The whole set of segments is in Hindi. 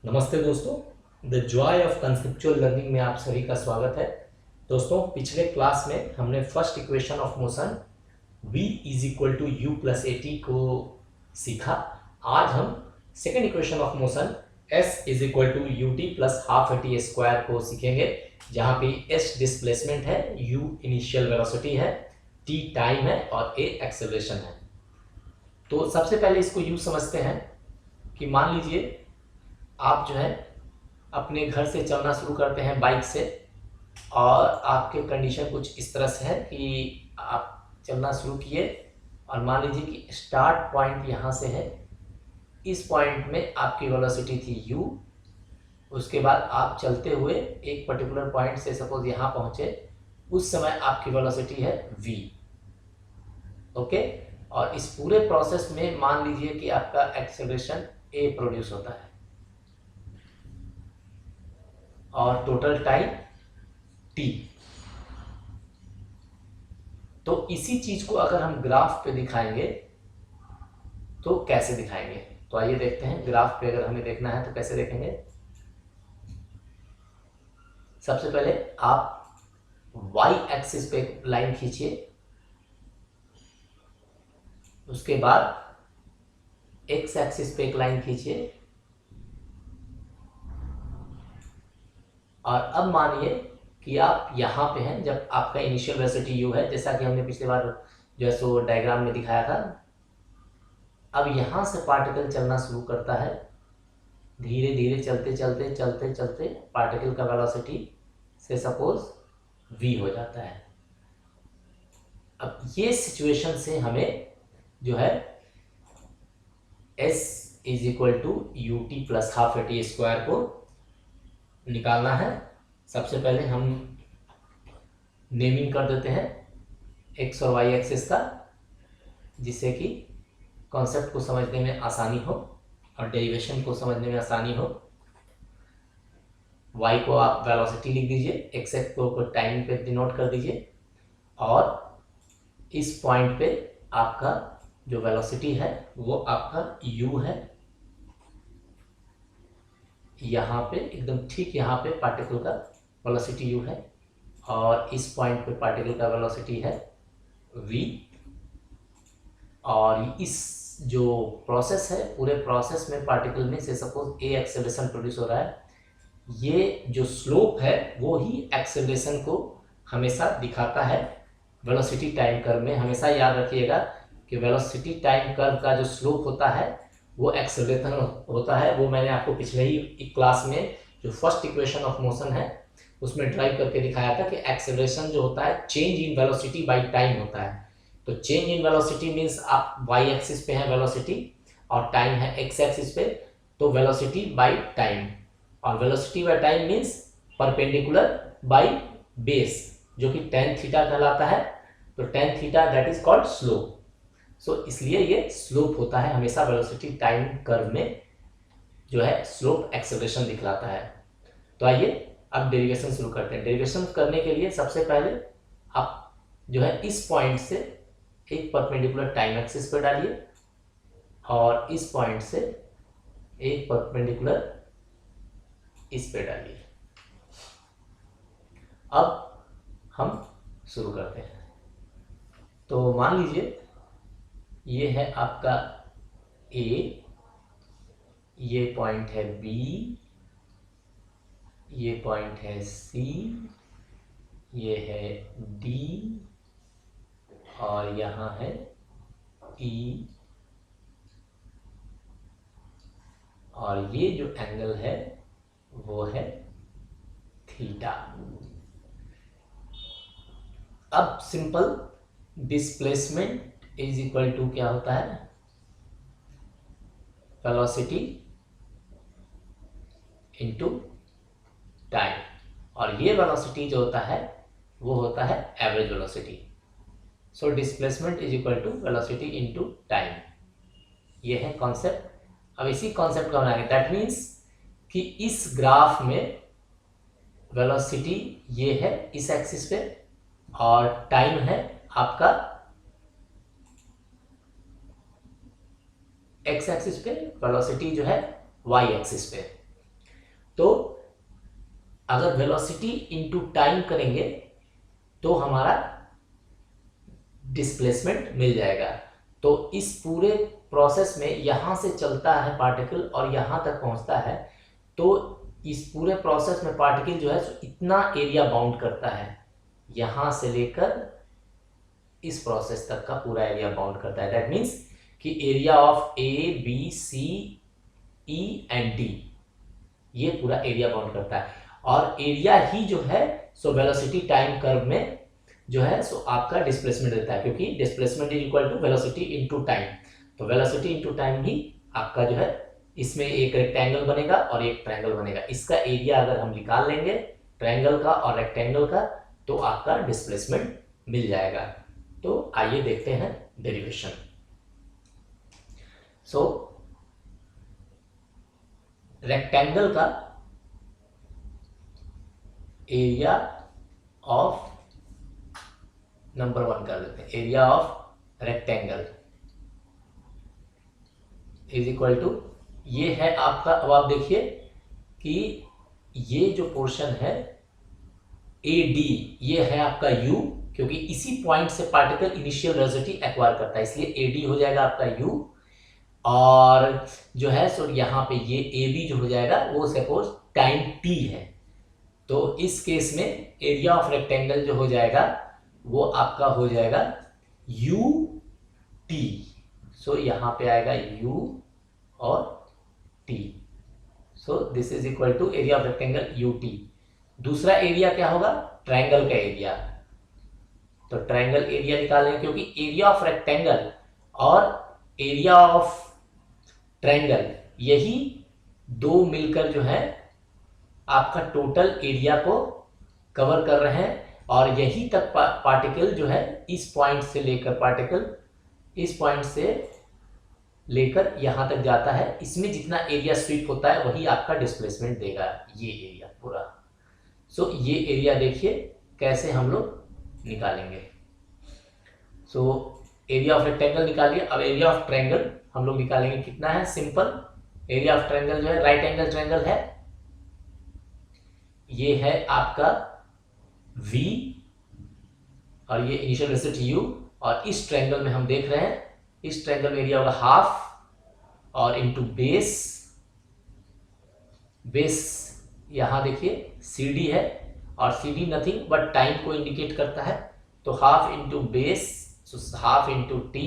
नमस्ते दोस्तों, the Joy of conceptual learning में आप सभी का स्वागत है। दोस्तों, पिछले क्लास में हमने first equation of motion v is equal to U plus A T को सीखा। आज हम second equation of motion s is equal to U T plus half A T square को सीखेंगे, जहाँ पे s डिस्प्लेसमेंट है, u इनिशियल वेलोसिटी है, t टाइम है और a एक्सेलरेशन है। तो सबसे पहले इसको यूँ समझते हैं कि मान लीजिए आप जो है अपने घर से चलना शुरू करते हैं बाइक से, और आपके कंडीशन कुछ इस तरह से है कि आप चलना शुरू किए और मान लीजिए कि स्टार्ट पॉइंट यहाँ से है। इस पॉइंट में आपकी वेलोसिटी थी u। उसके बाद आप चलते हुए एक पर्टिकुलर पॉइंट से सपोज यहाँ पहुँचे, उस समय आपकी वेलोसिटी है v। ओके, और इस पूरे प्रोसेस में मान लीजिए कि आपका एक्सेलरेशन a प्रोड्यूस होता है और टोटल टाइम t। तो इसी चीज को अगर हम ग्राफ पे दिखाएंगे तो कैसे दिखाएंगे, तो आइए देखते हैं। ग्राफ पे अगर हमें देखना है तो कैसे देखेंगे। सबसे पहले आप y एक्सिस पे लाइन खींचिए, उसके बाद x एक्सिस पे एक लाइन खींचिए, और अब मानिए कि आप यहाँ पे हैं जब आपका इनिशियल वेलोसिटी u है, जैसा कि हमने पिछली बार जो है सो डायग्राम में दिखाया था। अब यहाँ से पार्टिकल चलना शुरू करता है, धीरे धीरे चलते चलते चलते चलते पार्टिकल का वेलोसिटी से सपोज v हो जाता है। अब ये सिचुएशन से हमें जो है s is equal to U T plus half A T square को निकालना है। सबसे पहले हम नेमिंग कर देते हैं x और y एक्सिस का, जिससे कि कॉन्सेप्ट को समझने में आसानी हो और डेरिवेशन को समझने में आसानी हो। y को आप वेलोसिटी लिख दीजिए, x को टाइम पे डिनोट कर दीजिए, और इस पॉइंट पे आपका जो वेलोसिटी है वो आपका u है। यहाँ पे एकदम ठीक यहाँ पे पार्टिकल का वेलोसिटी u है, और इस पॉइंट पे पार्टिकल का वेलोसिटी है v। और इस जो प्रोसेस है, पूरे प्रोसेस में पार्टिकल में से सपोज a एक्सेलरेशन प्रोड्यूस हो रहा है। ये जो स्लोप है वो ही एक्सेलरेशन को हमेशा दिखाता है वेलोसिटी टाइम कर्व में। हमेशा याद रखिएगा कि वेलोसिटी टाइम कर्व का जो स्लोप होता है वो एक्सेलरेशन होता है। वो मैंने आपको पिछले ही क्लास में जो फर्स्ट इक्वेशन ऑफ मोशन है उसमें ड्राइव करके दिखाया था कि एक्सेलरेशन जो होता है change in velocity by time होता है। तो चेंज इन वेलोसिटी मीन्स आप y एक्सिस पे है वेलोसिटी और टाइम है x एक्सिस पे, तो वेलोसिटी बाय टाइम, और velocity by time means perpendicular by base, जो कि tan थीटा कहलाता है। तो tan theta that is called slope. So इसलिए ये स्लोप होता है हमेशा वेलोसिटी टाइम कर्व में, जो है स्लोप एक्सेलरेशन दिखलाता है। तो आइए अब डेरिवेशन शुरू करते हैं। डेरिवेशन करने के लिए सबसे पहले आप जो है इस पॉइंट से एक परपेंडिकुलर टाइम एक्सिस पर डालिए, और इस पॉइंट से एक परपेंडिकुलर इस पे डालिए। अब हम शुरू करते हैं। तो मान लीजिए ये है आपका A, ये पॉइंट है B, ये पॉइंट है C, ये है D, और यहाँ है E, और ये जो एंगल है वो है थीटा। अब simple displacement is equal to क्या होता है, वेलोसिटी इनटू टाइम, और ये वेलोसिटी जो होता है वो होता है average velocity. So displacement is equal to velocity into time, ये है कॉन्सेप्ट। अब इसी कॉन्सेप्ट को बनाएंगे, दैट मीन्स कि इस ग्राफ में वेलोसिटी ये है इस एक्सिस पे, और टाइम है आपका x एक्सिस पे, वेलोसिटी जो है y एक्सिस पे। तो अगर वेलोसिटी इंटू टाइम करेंगे तो हमारा डिस्प्लेसमेंट मिल जाएगा। तो इस पूरे प्रोसेस में यहां से चलता है पार्टिकल और यहां तक पहुंचता है, तो इस पूरे प्रोसेस में पार्टिकल जो है इतना एरिया बाउंड करता है, यहां से लेकर इस प्रोसेस तक का पूरा एरिया बाउंड करता है। दैट मीन्स कि area of A B C E and D, ये पूरा एरिया बाउंड करता है। और एरिया ही जो है सो वेलोसिटी टाइम कर्व में जो है सो आपका डिस्प्लेसमेंट देता है, क्योंकि displacement is equal to velocity into time. तो वेलोसिटी इनटू टाइम ही आपका जो है, इसमें एक रेक्टेंगल बनेगा और एक ट्रायंगल बनेगा। इसका एरिया अगर हम निकाल लेंगे ट्रायंगल का और रेक्टेंगल का, तो आपका डिस्प्लेसमेंट मिल जाएगा। तो आइए देखते हैं डेरिवेशन। सो रेक्टेंगल का एरिया ऑफ, नंबर 1 कर देते हैं, area of rectangle is equal to, ये है आपका, अब आप देखिए कि ये जो पोर्शन है ए डी, ये है आपका यू, क्योंकि इसी पॉइंट से पार्टिकल इनिशियल वेलोसिटी एक्वायर करता है, इसलिए ए डी हो जाएगा आपका यू। और जो है सो यहाँ पे ये ए बी जो हो जाएगा वो सपोज टाइम टी है। तो इस केस में एरिया ऑफ रेक्टेंगल जो हो जाएगा वो आपका हो जाएगा यू टी। सो यहाँ पे आएगा यू और T. So this is equal to area of rectangle U T. दूसरा एरिया क्या होगा, ट्रायंगल का एरिया। तो ट्रायंगल एरिया निकालेंगे, क्योंकि एरिया ऑफ रेक्टेंगल और एरिया ऑफ ट्रायंगल यही दो मिलकर जो है आपका टोटल एरिया को कवर कर रहे हैं। और यही तक पार्टिकल जो है इस पॉइंट से लेकर, पार्टिकल इस पॉइंट से लेकर यहां तक जाता है, इसमें जितना एरिया स्वीप होता है वही आपका डिस्प्लेसमेंट देगा, ये एरिया पूरा। सो ये एरिया देखिए कैसे हम लोग निकालेंगे। सो एरिया ऑफ रेक्टेंगल निकालिए। अब एरिया ऑफ ट्रायंगल हम लोग निकालेंगे, कितना है, सिंपल। एरिया ऑफ ट्रायंगल जो है, राइट एंगल ट्रायंगल है, ये है आपका V और ये इनिशियल वेलोसिटी U। और इस ट्रायंगल में हम देख रहे हैं, इस ट्रायंगल में एरिया होगा हाफ और इनटू बेस, बेस यहां देखिए CD है और CD नथिंग बट टाइम को इंडिकेट करता है। तो half into base, half into T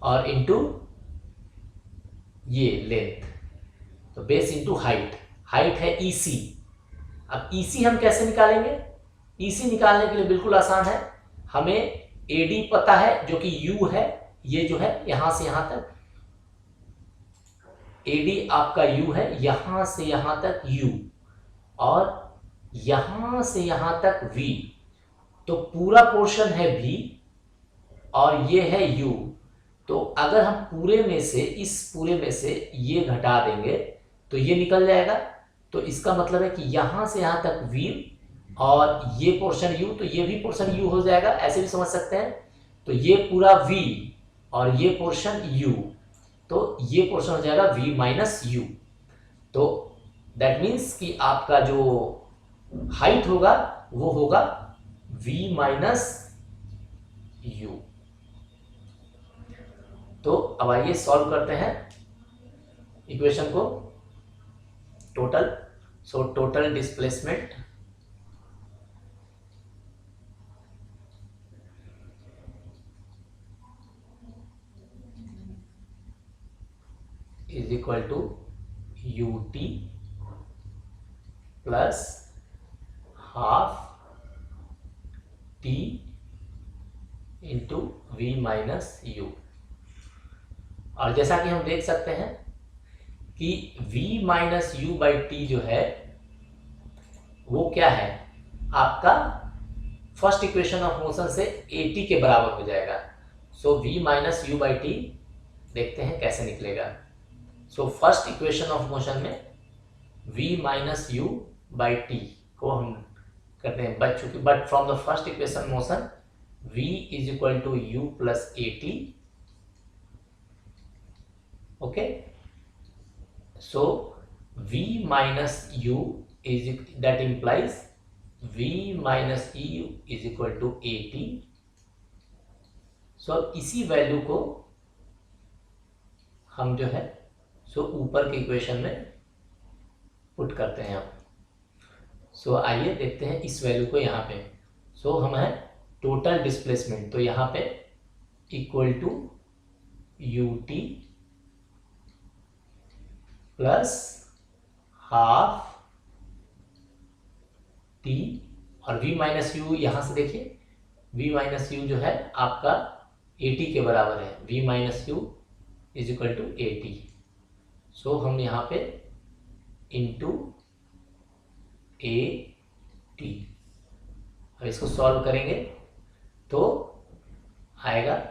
और इंटू ये लेंथ, तो बेस इंटू हाइट, हाइट है EC। अब EC हम कैसे निकालेंगे, EC निकालने के लिए बिल्कुल आसान है, हमें AD पता है जो कि U है, ये जो है यहां से यहां तक AD आपका U है, यहां से यहां तक U और यहां से यहां तक V। तो पूरा पोर्शन है V और ये है U। तो अगर हम पूरे में से, इस पूरे में से ये घटा देंगे तो ये निकल जाएगा। तो इसका मतलब है कि यहां से यहां तक V और ये पोर्शन U, तो ये भी पोर्शन U हो जाएगा, ऐसे भी समझ सकते हैं। तो ये पूरा V और ये पोर्शन U, तो ये पोर्शन हो जाएगा V माइनस U। तो दैट मीन्स कि आपका जो हाइट होगा वो होगा V माइनस U। तो अब आइए सॉल्व करते हैं इक्वेशन को, total. So total displacement is equal to ut plus half t into v minus u। और जैसा कि हम देख सकते हैं कि v minus U by T जो है वो क्या है, आपका फर्स्ट इक्वेशन ऑफ मोशन से at के बराबर हो जाएगा। So v minus U by T देखते हैं कैसे निकलेगा। So first equation of motion में v minus U by T को हम करते हैं, but from the first equation motion v is equal to U plus A T. Okay, so v minus u is that implies v minus eu is equal to at. सो अब इसी वैल्यू को हम जो है सो ऊपर के इक्वेशन में पुट करते हैं अब। सो आइए देखते हैं इस वैल्यू को यहाँ पे। सो हम है टोटल डिस्प्लेसमेंट, तो यहाँ पे equal to U T plus half T, और v माइनस यू यहाँ से देखिए v माइनस यू जो है आपका at के बराबर है, v minus U is equal to at। So हम यहाँ पे इंटू ए टी, अब इसको सॉल्व करेंगे तो आएगा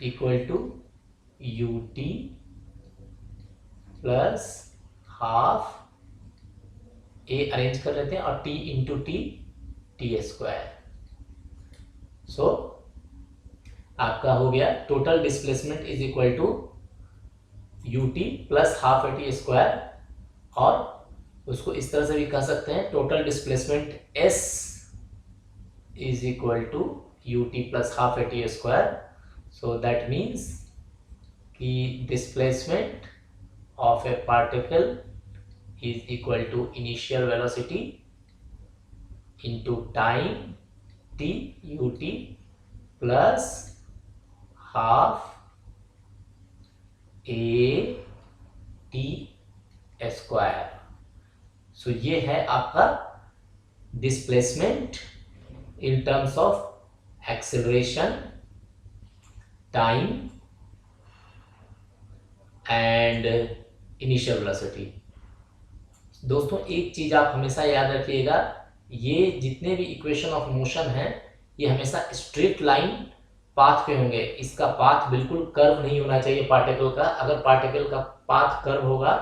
equal to U T plus half a arrange कर लेते हैं और t into t t square. So आपका हो गया total displacement is equal to U T plus half A T square, और उसको इस तरह से भी कह सकते हैं total displacement s is equal to U T plus half A T square. So that means कि displacement of a particle is equal to initial velocity into time t ut plus half a t square. So ये है आपका displacement in terms of acceleration, time and initial velocity. दोस्तों एक चीज आप हमेशा याद रखिएगा, ये जितने भी इक्वेशन ऑफ मोशन हैं ये हमेशा स्ट्रेट लाइन पाथ पे होंगे। इसका पाथ बिल्कुल कर्व नहीं होना चाहिए पार्टिकल का। अगर पार्टिकल का पाथ कर्व होगा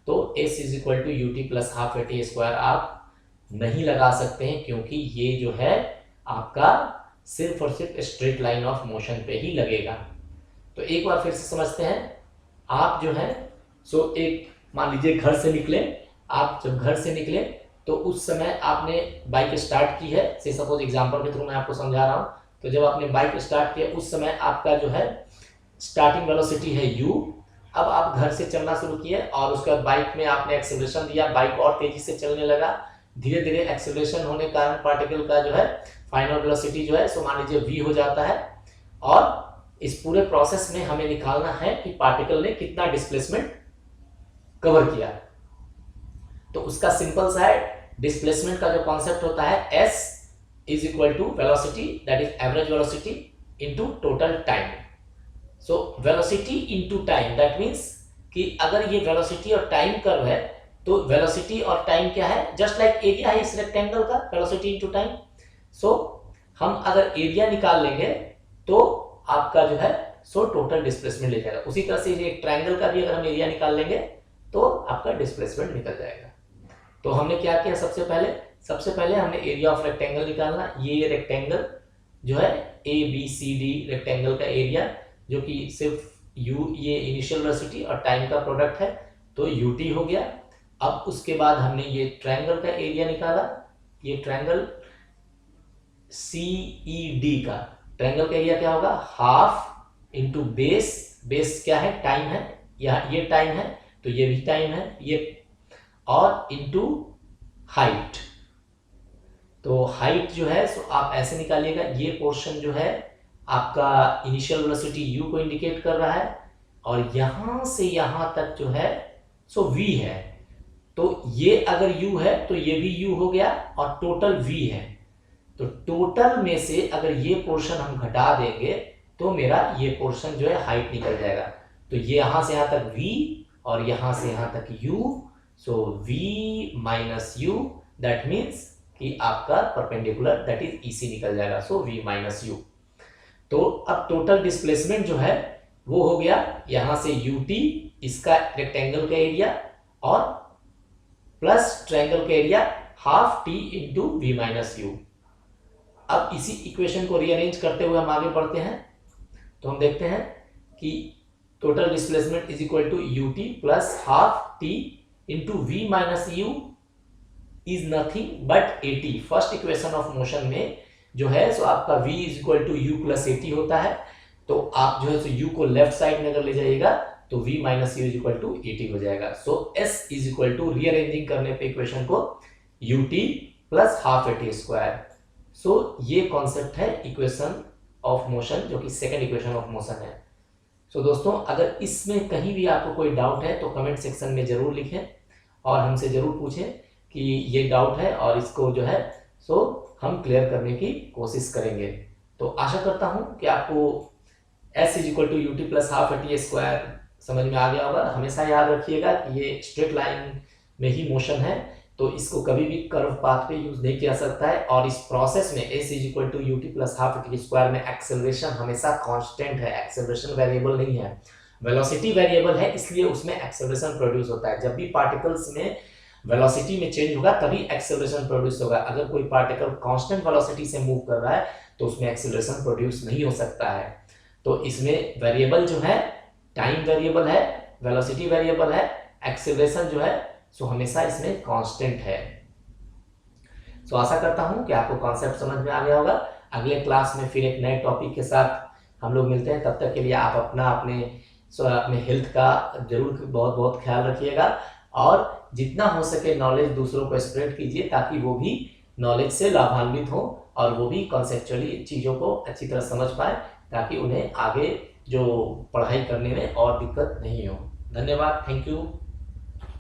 तो s is equal to U T plus half A T square आप नहीं लगा सकते हैं, क्योंकि ये जो है आपका सिर्फ और सिर्फ स्ट्रेट लाइन ऑफ मोशन पे ही लगेगा। तो एक बार फिर से समझते हैं। आप जो है सो एक मान लीजिए घर से निकले, आप जब घर से निकले तो उस समय आपने बाइक स्टार्ट की है, से सपोज एग्जांपल के थ्रू मैं आपको समझा रहा हूं। तो जब आपने बाइक स्टार्ट किया उस समय आपका जो है स्टार्टिंग वेलोसिटी है u। अब आप घर से चलना शुरू किए और उसके बाद बाइक में आपने एक्सेलरेशन दिया, बाइक और तेजी से चलने लगा। धीरे धीरे एक्सेलरेशन होने के कारण पार्टिकल का जो है फाइनल वेलोसिटी जो है सो मान लीजिए v हो जाता है। और इस पूरे प्रोसेस में हमें निकालना है कि पार्टिकल ने कितना डिस्प्लेसमेंट कवर किया। तो उसका सिंपल सा है, डिस्प्लेसमेंट का जो कॉन्सेप्ट होता है s is equal to velocity, that is average velocity into total time. So velocity into time, that means कि अगर ये वेलोसिटी और टाइम कर्व है तो वेलोसिटी और टाइम क्या है, जस्ट लाइक एरिया है इस रेक्टेंगल का, वेलोसिटी इनटू टाइम। सो हम अगर एरिया निकाल लेंगे तो आपका जो है सो टोटल डिस्प्लेसमेंट ले जाएगा। उसी तरह से एक ट्रायंगल का भी अगर हम एरिया निकाल लेंगे तो आपका डिस्प्लेसमेंट निकल जाएगा। तो हमने क्या किया, सबसे पहले हमने एरिया ऑफ रेक्टेंगल निकालना। ये रेक्टेंगल जो है A B C D rectangle का एरिया, जो कि सिर्फ यू ये इनिशियल वेलोसिटी और टाइम का प्रोडक्ट है, तो यू टी हो गया। अब उसके बाद हमने ये ट्रायंगल का एरिया निकाला। ये ट्रायंगल सी ई डी का ट्रायंगल का एरिया क्या होगा, हाफ इंटू बेस। बेस क्या है, टाइम है, यहाँ ये टाइम है तो ये भी टाइम है, ये और इंटू हाइट। तो हाइट जो है सो आप ऐसे निकालिएगा, ये पोर्शन जो है आपका इनिशियल वेलोसिटी u को इंडिकेट कर रहा है, और यहां से यहां तक जो है सो v है। तो ये अगर u है तो ये भी u हो गया, और टोटल v है। तो टोटल में से अगर ये पोर्शन हम घटा देंगे तो मेरा ये पोर्शन जो है हाइट निकल जाएगा। तो ये यहां से यहां तक v और यहां से यहां तक u। So v minus u, that means कि आपका परपेंडिकुलर दैट इज EC निकल जाएगा। So v minus u। तो अब टोटल डिस्प्लेसमेंट जो है वो हो गया यहां से ut, इसका रेक्टेंगल का एरिया, और प्लस ट्रायंगल का area half t into v minus u। अब इसी इक्वेशन को रीअरेंज करते हुए हम आगे बढ़ते हैं। तो हम देखते हैं कि total displacement is equal to ut plus half t into V minus U is nothing but A T. First equation of motion में जो है सो आपका v is equal to U plus A T होता है, तो आप जो है सो u को लेफ्ट साइड में अगर ले जाइएगा तो v minus U is equal to A T हो जाएगा। So s is equal to rearranging करने पे इक्वेशन को ut plus half A T square. So ये कॉन्सेप्ट है इक्वेशन ऑफ मोशन, जो कि सेकेंड इक्वेशन ऑफ मोशन है। सो दोस्तों, अगर इसमें कहीं भी आपको कोई डाउट है तो कमेंट सेक्शन में जरूर लिखें और हमसे जरूर पूछें कि ये डाउट है, और इसको जो है सो हम क्लियर करने की कोशिश करेंगे। तो आशा करता हूं कि आपको s is equal to U T plus half A T square समझ में आ गया होगा। हमेशा याद रखिएगा कि ये स्ट्रेट लाइन में ही मोशन है, तो इसको कभी भी कर्व पाथ पे यूज नहीं किया सकता है। और इस प्रोसेस में s is equal to U T plus half A T square में एक्सेलरेशन हमेशा कांस्टेंट है, एक्सेलरेशन वेरिएबल नहीं है। वेलोसिटी वेरिएबल है, इसलिए उसमें एक्सेलरेशन प्रोड्यूस होता है। जब भी पार्टिकल्स में वेलोसिटी में चेंज होगा तभी एक्सेलरेशन प्रोड्यूस होगा। अगर कोई पार्टिकल कांस्टेंट वेलोसिटी से मूव कर रहा है तो उसमें एक्सेलरेशन प्रोड्यूस नहीं हो सकता है। तो इसमें वेरिएबल जो है टाइम वेरिएबल है, वेलोसिटी वेरिएबल है, एक्सेलरेशन जो है सो हमेशा इसमें कांस्टेंट है। सो आशा करता हूं कि आपको कॉन्सेप्ट समझ में आ गया होगा। अगले क्लास में फिर एक नए टॉपिक के साथ हम लोग मिलते हैं। तब तक के लिए आप अपने हेल्थ का जरूर बहुत बहुत ख्याल रखिएगा, और जितना हो सके नॉलेज दूसरों को स्प्रेड कीजिए ताकि वो भी नॉलेज से लाभान्वित हो और वो भी कॉन्सेप्चुअली चीज़ों को अच्छी तरह समझ पाए, ताकि उन्हें आगे जो पढ़ाई करने में और दिक्कत नहीं हो। धन्यवाद, थैंक यू।